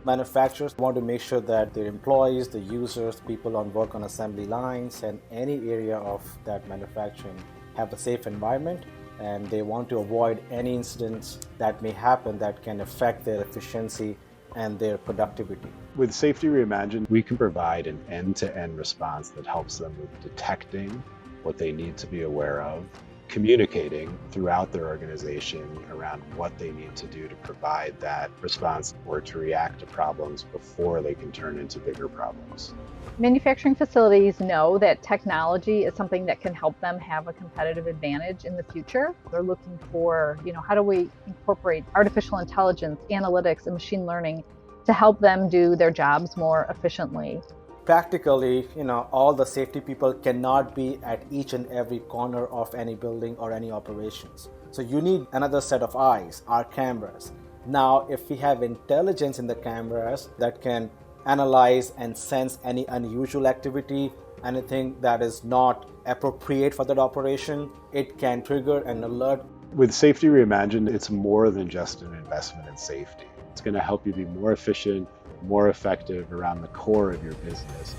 Manufacturers want to make sure that their employees, the users, people on work on assembly lines, and any area of that manufacturing have a safe environment, and they want to avoid any incidents that may happen that can affect their efficiency and their productivity. With Safety Reimagined, we can provide an end-to-end response that helps them with detecting what they need to be aware of, communicating throughout their organization around what they need to do to provide that response or to react to problems before they can turn into bigger problems. Manufacturing facilities know that technology is something that can help them have a competitive advantage in the future. They're looking for, how do we incorporate artificial intelligence, analytics, and machine learning to help them do their jobs more efficiently. Practically, all the safety people cannot be at each and every corner of any building or any operations. So you need another set of eyes, our cameras. Now, if we have intelligence in the cameras that can analyze and sense any unusual activity, anything that is not appropriate for that operation, it can trigger an alert. With Safety Reimagined, it's more than just an investment in safety. It's going to help you be more efficient, more effective around the core of your business.